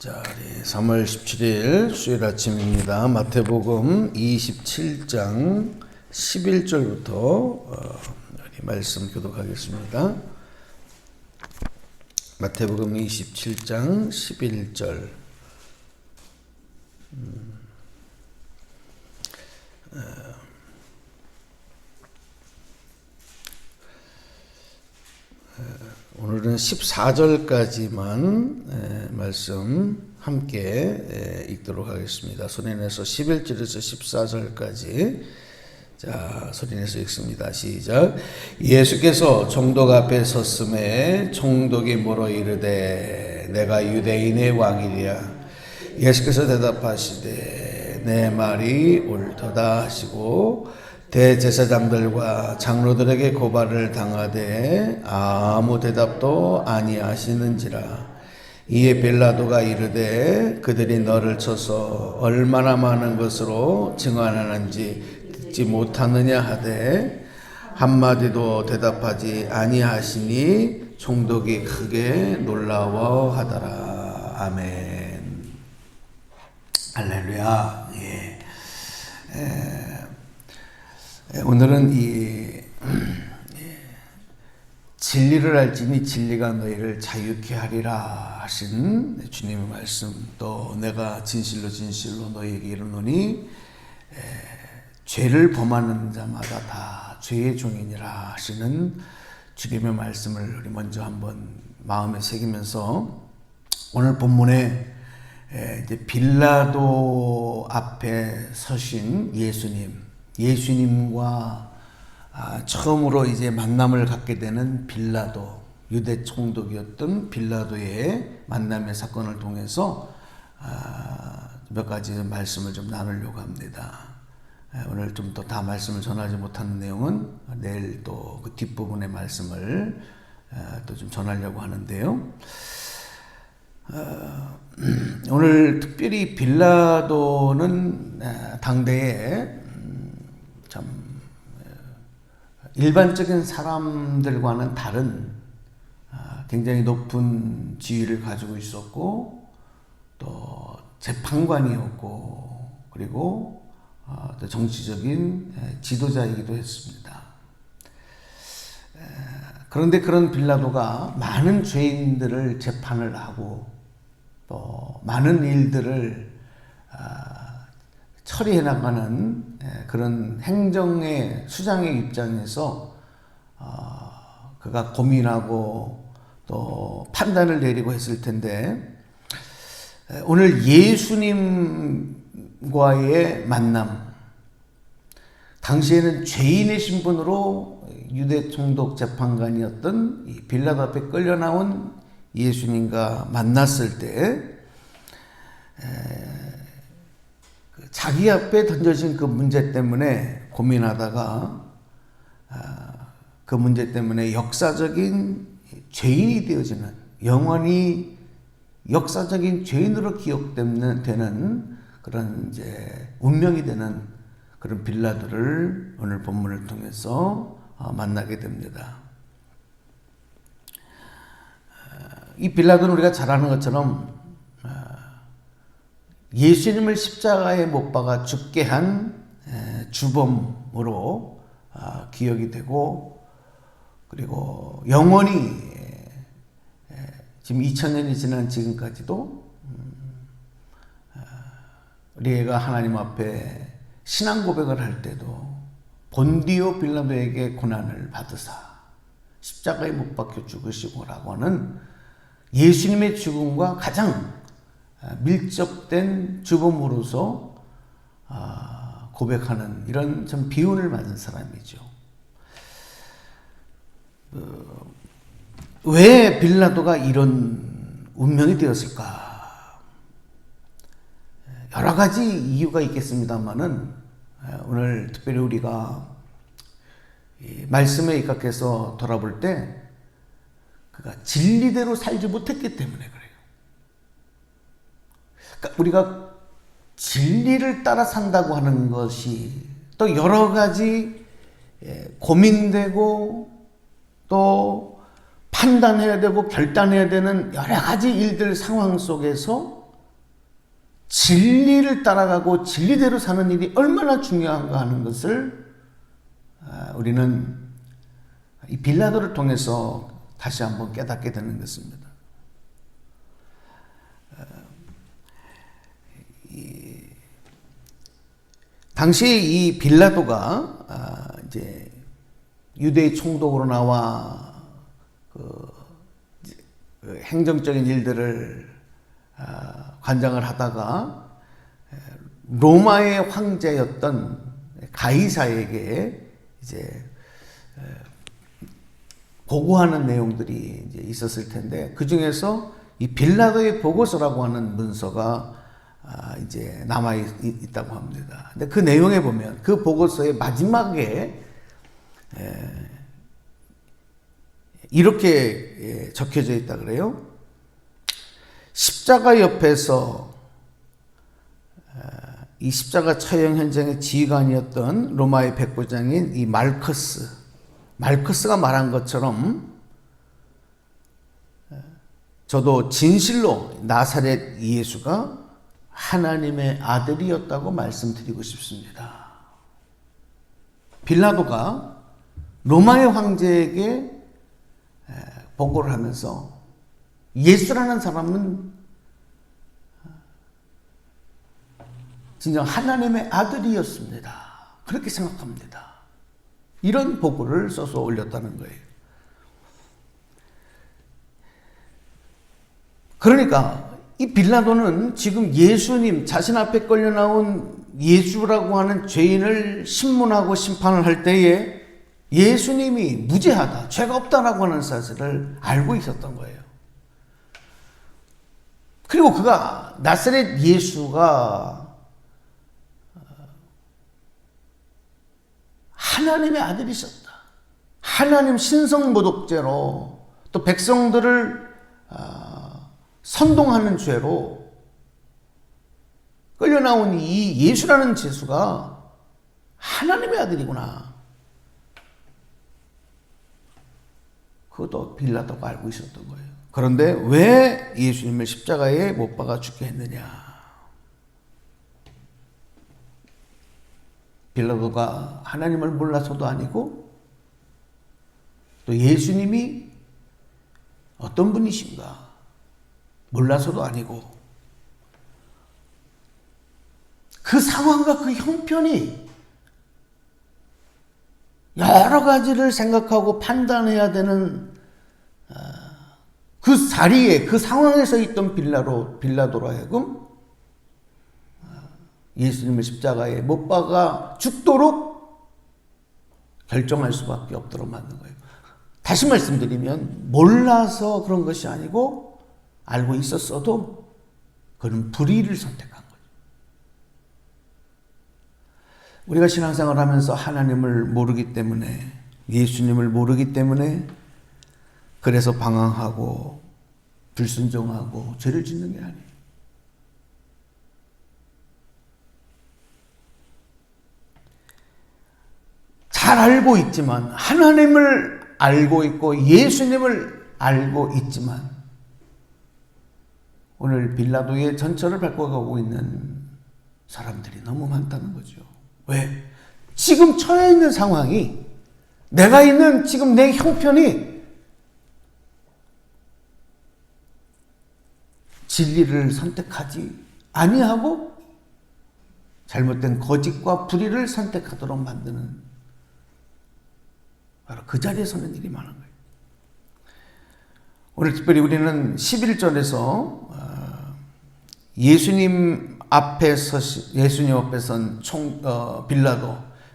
자, 우리 3월 17일 수요일 아침입니다. 마태복음 27장 11절부터 우리 말씀 교독하겠습니다. 마태복음 27장 11절. 오늘은 14절까지만 말씀 함께 읽도록 하겠습니다. 소리내서 11절에서 14절까지 자, 소리내서 읽습니다. 시작. 예수께서 총독 앞에 섰음에 총독이 물어 이르되 내가 유대인의 왕이랴. 예수께서 대답하시되 내 말이 옳도다 하시고 대제사장들과 장로들에게 고발을 당하되 아무 대답도 아니하시는지라. 이에 빌라도가 이르되 그들이 너를 쳐서 얼마나 많은 것으로 증언하는지 듣지 못하느냐 하되 한마디도 대답하지 아니하시니 총독이 크게 놀라워하더라. 아멘. 할렐루야. 예. 오늘은 이 진리를 알지니 진리가 너희를 자유케 하리라 하신 주님의 말씀, 또 내가 진실로 진실로 너희에게 이르노니 죄를 범하는 자마다 다 죄의 종이니라 하시는 주님의 말씀을 우리 먼저 한번 마음에 새기면서 오늘 본문에 이제 빌라도 앞에 서신 예수님과 처음으로 이제 만남을 갖게 되는 빌라도, 유대 총독이었던 빌라도의 만남의 사건을 통해서 몇 가지 말씀을 좀 나누려고 합니다. 오늘 좀 더 다 말씀을 전하지 못하는 내용은 내일 또 그 뒷부분의 말씀을 또 좀 전하려고 하는데요. 오늘 특별히 빌라도는 당대에 참 일반적인 사람들과는 다른 굉장히 높은 지위를 가지고 있었고, 또 재판관이었고, 그리고 또 정치적인 지도자이기도 했습니다. 그런데 그런 빌라도가 많은 죄인들을 재판을 하고 또 많은 일들을 처리해 나가는 그런 행정의 수장의 입장에서 그가 고민하고 또 판단을 내리고 했을 텐데, 오늘 예수님과의 만남, 당시에는 죄인의 신분으로 유대 총독 재판관이었던 이 빌라도 앞에 끌려 나온 예수님과 만났을 때 자기 앞에 던져진 그 문제 때문에 고민하다가 그 문제 때문에 역사적인 죄인이 되어지는, 영원히 역사적인 죄인으로 기억되는 그런 이제 운명이 되는 그런 빌라도를 오늘 본문을 통해서 만나게 됩니다. 이 빌라도는 우리가 잘 아는 것처럼 예수님을 십자가에 못 박아 죽게 한 주범으로 기억이 되고, 그리고 영원히 지금 2000년이 지난 지금까지도 우리가 하나님 앞에 신앙 고백을 할 때도 본디오 빌라도에게 고난을 받으사 십자가에 못 박혀 죽으시고라고 하는 예수님의 죽음과 가장 밀접된 주범으로서 고백하는 이런 참 비운을 맞은 사람이죠. 왜 빌라도가 이런 운명이 되었을까? 여러 가지 이유가 있겠습니다만은 오늘 특별히 우리가 말씀에 입각해서 돌아볼 때 그가 진리대로 살지 못했기 때문에 그래요. 그러니까 우리가 진리를 따라 산다고 하는 것이 또 여러 가지 고민되고 또 판단해야 되고 결단해야 되는 여러 가지 일들 상황 속에서 진리를 따라가고 진리대로 사는 일이 얼마나 중요한가 하는 것을 우리는 이 빌라도를 통해서 다시 한번 깨닫게 되는 것입니다. 당시에 이 빌라도가 이제 유대의 총독으로 나와 그 행정적인 일들을 관장을 하다가 로마의 황제였던 가이사에게 이제 보고하는 내용들이 이제 있었을 텐데, 그 중에서 이 빌라도의 보고서라고 하는 문서가 이제 남아 있다고 합니다. 근데 그 내용에 보면 그 보고서의 마지막에 이렇게 적혀져 있다 그래요. 십자가 옆에서 이 십자가 처형 현장의 지휘관이었던 로마의 백부장인 이 말커스가 말한 것처럼 저도 진실로 나사렛 예수가 하나님의 아들이었다고 말씀드리고 싶습니다. 빌라도가 로마의 황제에게 보고를 하면서 예수라는 사람은 진정 하나님의 아들이었습니다, 그렇게 생각합니다, 이런 보고를 써서 올렸다는 거예요. 그러니까 이 빌라도는 지금 예수님, 자신 앞에 끌려 나온 예수라고 하는 죄인을 신문하고 심판을 할 때에 예수님이 무죄하다, 죄가 없다라고 하는 사실을 알고 있었던 거예요. 그리고 그가 나사렛 예수가 하나님의 아들이셨다, 하나님 신성모독죄로 또 백성들을 선동하는 죄로 끌려 나온 이 예수라는 죄수가 하나님의 아들이구나, 그것도 빌라도가 알고 있었던 거예요. 그런데 왜 예수님을 십자가에 못 박아 죽게 했느냐? 빌라도가 하나님을 몰라서도 아니고 또 예수님이 어떤 분이신가 몰라서도 아니고, 그 상황과 그 형편이 여러 가지를 생각하고 판단해야 되는 그 자리에, 그 상황에서 있던 빌라도로 하여금 예수님을 십자가에 못 박아 죽도록 결정할 수밖에 없도록 만든 거예요. 다시 말씀드리면 몰라서 그런 것이 아니고 알고 있었어도 그는 불의를 선택한 거죠. 우리가 신앙생활을 하면서 하나님을 모르기 때문에, 예수님을 모르기 때문에 그래서 방황하고 불순종하고 죄를 짓는 게 아니에요. 잘 알고 있지만, 하나님을 알고 있고 예수님을 알고 있지만 오늘 빌라도의 전철을 밟고 있는 사람들이 너무 많다는 거죠. 왜? 지금 처해 있는 상황이, 내가 있는 지금 내 형편이 진리를 선택하지 아니하고 잘못된 거짓과 불의를 선택하도록 만드는, 바로 그 자리에 서는 일이 많은 거예요. 오늘 특별히 우리는 11절에서 예수님 앞에 선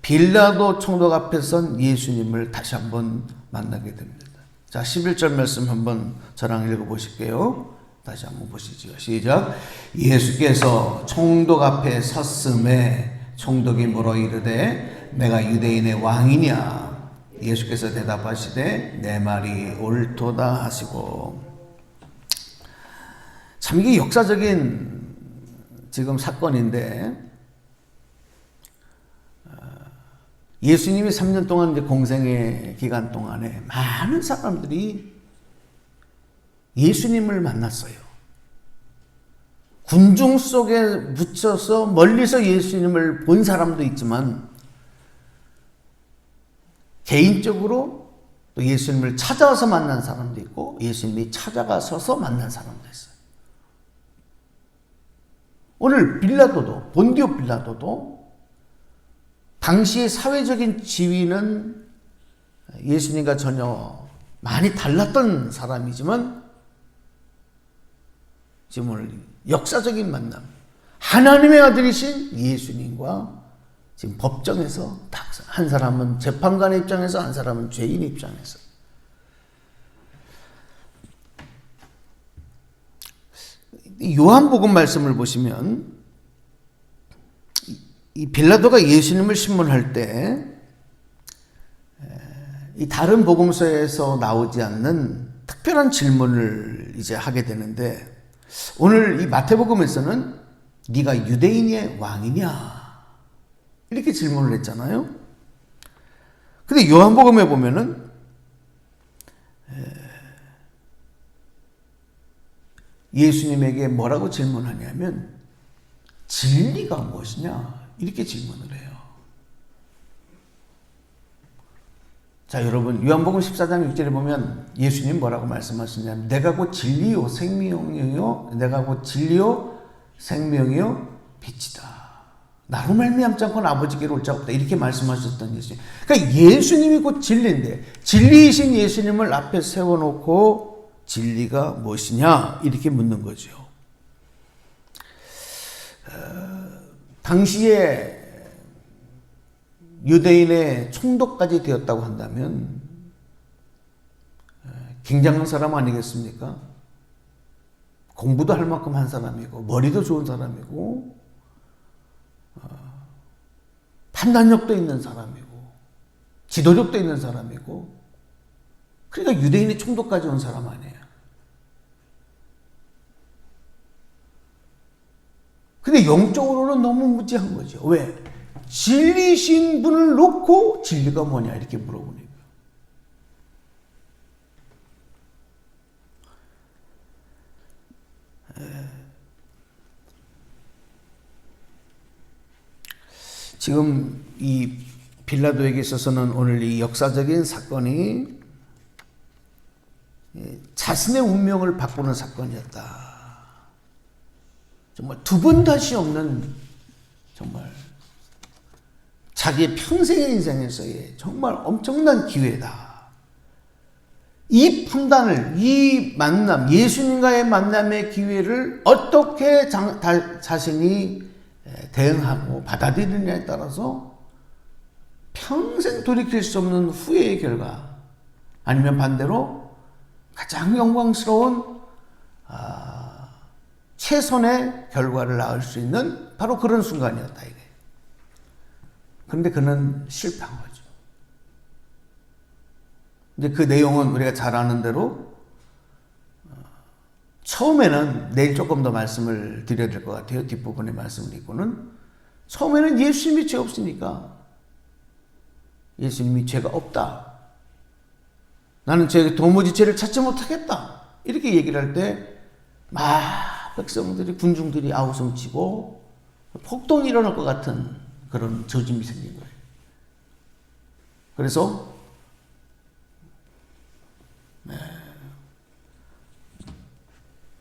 빌라도 총독 앞에 선 예수님을 다시 한번 만나게 됩니다. 자, 11절 말씀 한번 저랑 읽어보실게요. 다시 한번 보시죠. 시작. 예수께서 총독 앞에 섰음에 총독이 물어 이르되 내가 유대인의 왕이냐? 예수께서 대답하시되 내 말이 옳도다 하시고. 참 이게 역사적인 지금 사건인데, 예수님이 3년 동안 이제 공생의 기간 동안에 많은 사람들이 예수님을 만났어요. 군중 속에 묻혀서 멀리서 예수님을 본 사람도 있지만 개인적으로 또 예수님을 찾아와서 만난 사람도 있고 예수님이 찾아가셔서 만난 사람도 있어요. 오늘 빌라도도, 본디오 빌라도도 당시의 사회적인 지위는 예수님과 전혀 많이 달랐던 사람이지만 지금 오늘 역사적인 만남, 하나님의 아들이신 예수님과 지금 법정에서 한 사람은 재판관의 입장에서 한 사람은 죄인의 입장에서 요한복음 말씀을 보시면 이 빌라도가 예수님을 신문할 때 이 다른 복음서에서 나오지 않는 특별한 질문을 이제 하게 되는데 오늘 이 마태복음에서는 네가 유대인의 왕이냐 이렇게 질문을 했잖아요. 근데 요한복음에 보면은 예수님에게 뭐라고 질문하냐면 진리가 무엇이냐 이렇게 질문을 해요. 자, 여러분 요한복음 14장 6절에 보면 예수님 뭐라고 말씀하시냐면 내가 곧 진리요 생명이요 내가 곧 진리요 생명이요 빛이다. 나로 말미암지 않고는 아버지께로 올 자가 없다. 이렇게 말씀하셨던 예수님. 그러니까 예수님이 곧 진리인데 진리이신 예수님을 앞에 세워놓고 진리가 무엇이냐 이렇게 묻는 거죠. 당시에 유대인의 총독까지 되었다고 한다면 굉장한 사람 아니겠습니까? 공부도 할 만큼 한 사람이고 머리도 좋은 사람이고 판단력도 있는 사람이고 지도력도 있는 사람이고 그러니까 유대인의 총독까지 온 사람 아니에요. 근데 영적으로는 너무 무지한 거죠. 왜? 진리신 분을 놓고 진리가 뭐냐 이렇게 물어보니까. 지금 이 빌라도에게 있어서는 오늘 이 역사적인 사건이 자신의 운명을 바꾸는 사건이었다. 정말 두 번 다시 없는 정말 자기의 평생의 인생에서의 정말 엄청난 기회다. 이 판단을, 이 만남, 예수님과의 만남의 기회를 어떻게 자신이 대응하고 받아들이느냐에 따라서 평생 돌이킬 수 없는 후회의 결과 아니면 반대로 가장 영광스러운 최선의 결과를 낳을 수 있는 바로 그런 순간이었다 이게. 그런데 그는 실패한 거죠. 근데 그 내용은 우리가 잘 아는 대로 처음에는 내일 조금 더 말씀을 드려야 될 것 같아요. 뒷부분의 말씀을 읽고는 처음에는 예수님이 죄 없으니까 예수님이 죄가 없다. 나는 도무지 죄를 찾지 못하겠다. 이렇게 얘기를 할 때 막 백성들이 군중들이 아우성치고 폭동이 일어날 것 같은 그런 조짐이 생긴 거예요. 그래서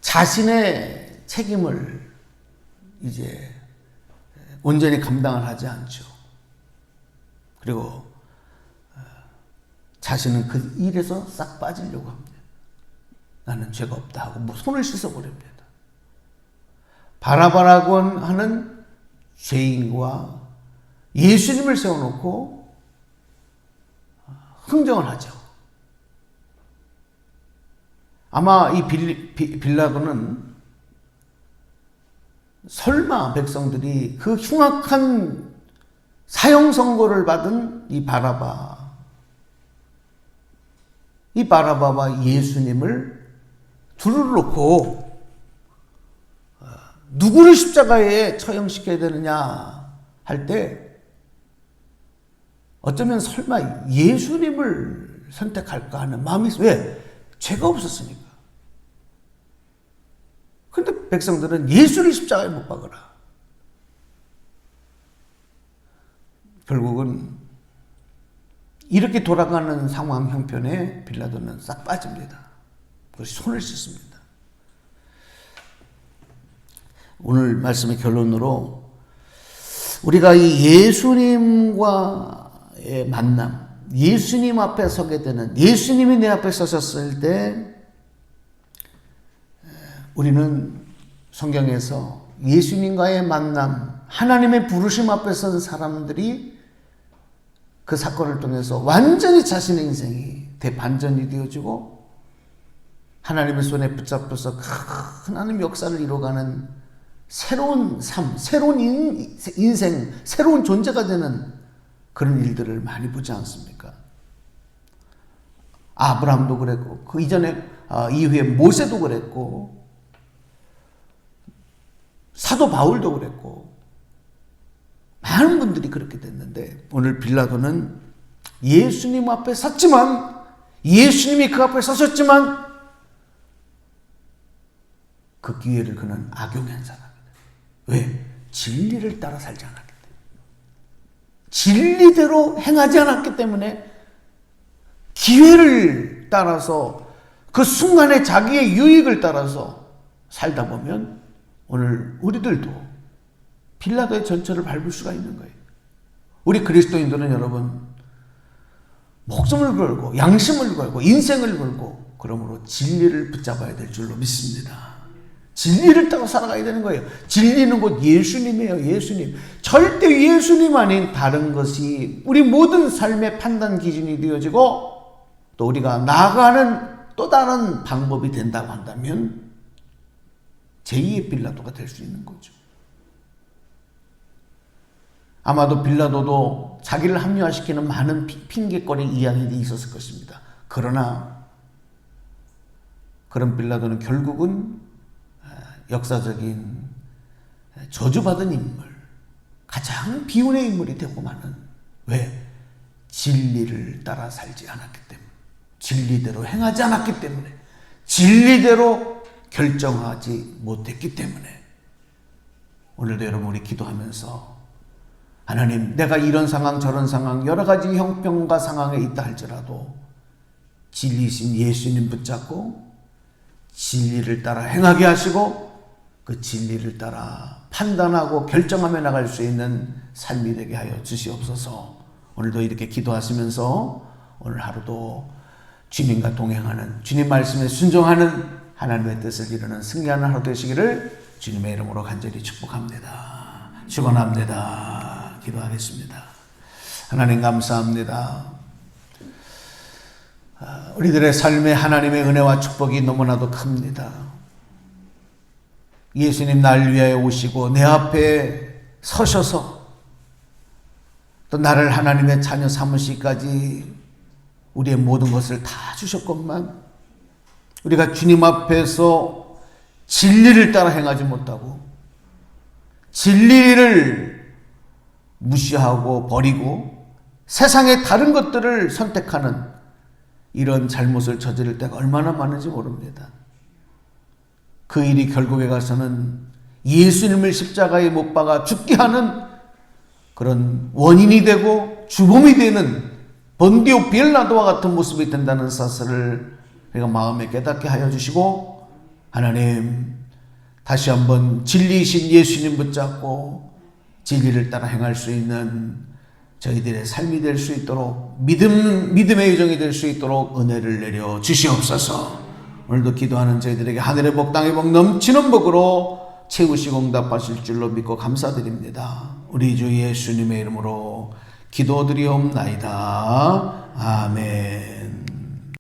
자신의 책임을 이제 온전히 감당을 하지 않죠. 그리고 자신은 그 일에서 싹 빠지려고 합니다. 나는 죄가 없다 하고 손을 씻어버립니다. 바라바라고 하는 죄인과 예수님을 세워놓고 흥정을 하죠. 아마 이 빌라도는 설마 백성들이 그 흉악한 사형 선고를 받은 이 바라바와 예수님을 둘을 놓고 누구를 십자가에 처형시켜야 되느냐 할 때 어쩌면 설마 예수님을 선택할까 하는 마음이 있어요. 왜? 죄가 없었으니까. 근데 백성들은 예수를 십자가에 못 박으라. 결국은 이렇게 돌아가는 상황 형편에 빌라도는 싹 빠집니다. 그래서 손을 씻습니다. 오늘 말씀의 결론으로 우리가 이 예수님과의 만남, 예수님 앞에 서게 되는, 예수님이 내 앞에 서셨을 때 우리는 성경에서 예수님과의 만남, 하나님의 부르심 앞에 선 사람들이 그 사건을 통해서 완전히 자신의 인생이 대반전이 되어지고 하나님의 손에 붙잡혀서 큰 하나님 역사를 이뤄가는 새로운 삶, 새로운 인생, 새로운 존재가 되는 그런 일들을 많이 보지 않습니까? 아브라함도 그랬고 그 이후에 모세도 그랬고 사도 바울도 그랬고 많은 분들이 그렇게 됐는데 오늘 빌라도는 예수님 앞에 섰지만, 예수님이 그 앞에 서셨지만 그 기회를 그는 악용한 사람이다. 왜? 진리를 따라 살지 않았기 때문에, 진리대로 행하지 않았기 때문에 기회를 따라서 그 순간에 자기의 유익을 따라서 살다 보면 오늘 우리들도 빌라도의 전철을 밟을 수가 있는 거예요. 우리 그리스도인들은 여러분 목숨을 걸고 양심을 걸고 인생을 걸고 그러므로 진리를 붙잡아야 될 줄로 믿습니다. 진리를 따라 살아가야 되는 거예요. 진리는 곧 예수님이에요. 예수님. 절대 예수님 아닌 다른 것이 우리 모든 삶의 판단 기준이 되어지고 또 우리가 나아가는 또 다른 방법이 된다고 한다면 제2의 빌라도가 될 수 있는 거죠. 아마도 빌라도도 자기를 합리화시키는 많은 핑계거리 이야기들이 있었을 것입니다. 그러나 그런 빌라도는 결국은 역사적인 저주받은 인물, 가장 비운의 인물이 되고 마는, 왜? 진리를 따라 살지 않았기 때문에, 진리대로 행하지 않았기 때문에, 진리대로 결정하지 못했기 때문에. 오늘도 여러분 우리 기도하면서 하나님, 내가 이런 상황 저런 상황 여러 가지 형편과 상황에 있다 할지라도 진리이신 예수님 붙잡고 진리를 따라 행하게 하시고 그 진리를 따라 판단하고 결정하며 나갈 수 있는 삶이 되게 하여 주시옵소서. 오늘도 이렇게 기도하시면서 오늘 하루도 주님과 동행하는, 주님 말씀에 순종하는 하나님의 뜻을 이루는 승리하는 하루 되시기를 주님의 이름으로 간절히 축복합니다. 축원합니다. 기도하겠습니다. 하나님 감사합니다. 우리들의 삶에 하나님의 은혜와 축복이 너무나도 큽니다. 예수님 날 위하여 오시고 내 앞에 서셔서 또 나를 하나님의 자녀 삼으시기까지 우리의 모든 것을 다 주셨건만 우리가 주님 앞에서 진리를 따라 행하지 못하고 진리를 무시하고 버리고 세상의 다른 것들을 선택하는 이런 잘못을 저지를 때가 얼마나 많은지 모릅니다. 그 일이 결국에 가서는 예수님을 십자가에 못 박아 죽게 하는 그런 원인이 되고 주범이 되는 본디오 빌라도와 같은 모습이 된다는 사실을 우리가 마음에 깨닫게 하여 주시고, 하나님 다시 한번 진리이신 예수님 붙잡고 진리를 따라 행할 수 있는 저희들의 삶이 될 수 있도록 믿음의 여정이 될 수 있도록 은혜를 내려 주시옵소서. 오늘도 기도하는 저희들에게 하늘의 복 땅의 복 넘치는 복으로 채우시고 응답하실 줄로 믿고 감사드립니다. 우리 주 예수님의 이름으로 기도드리옵나이다. 아멘.